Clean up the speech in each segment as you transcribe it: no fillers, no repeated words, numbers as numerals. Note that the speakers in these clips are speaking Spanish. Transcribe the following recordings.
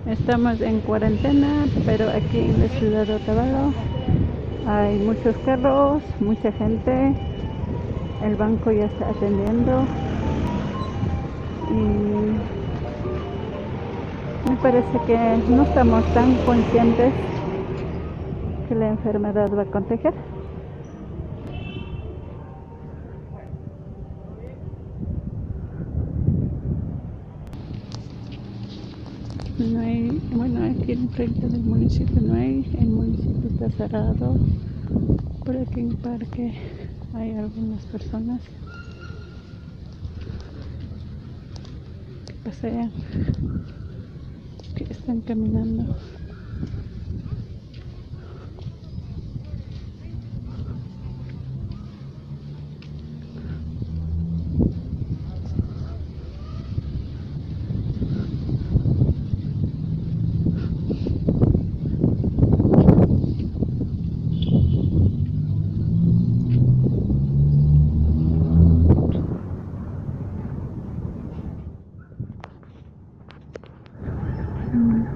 Estamos en cuarentena, pero aquí en la ciudad de Otavalo hay muchos carros, mucha gente. El banco ya está atendiendo y me parece que no estamos tan conscientes que la enfermedad va a contagiar. No hay, bueno, aquí enfrente del municipio no hay, el municipio está cerrado. Por aquí en el parque hay algunas personas que pasean, que están caminando.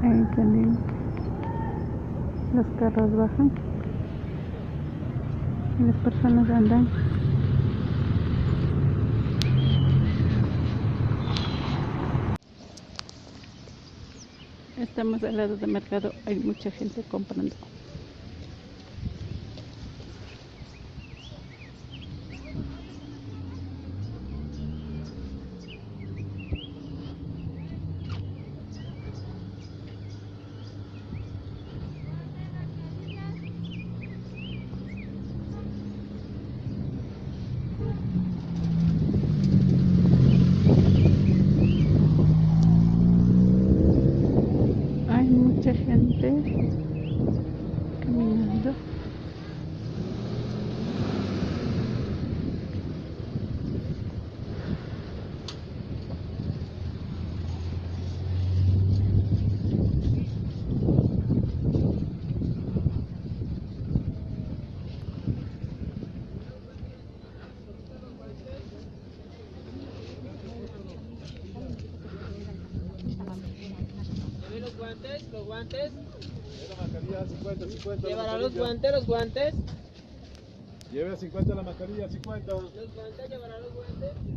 Ahí también los carros bajan y las personas andan. Estamos al lado del mercado, hay mucha gente comprando. Hay mucha gente caminando. Los guantes, los guantes. La mascarilla 50. Llevará los guantes. Lleve a 50 la mascarilla, 50. Los guantes, llevará los guantes.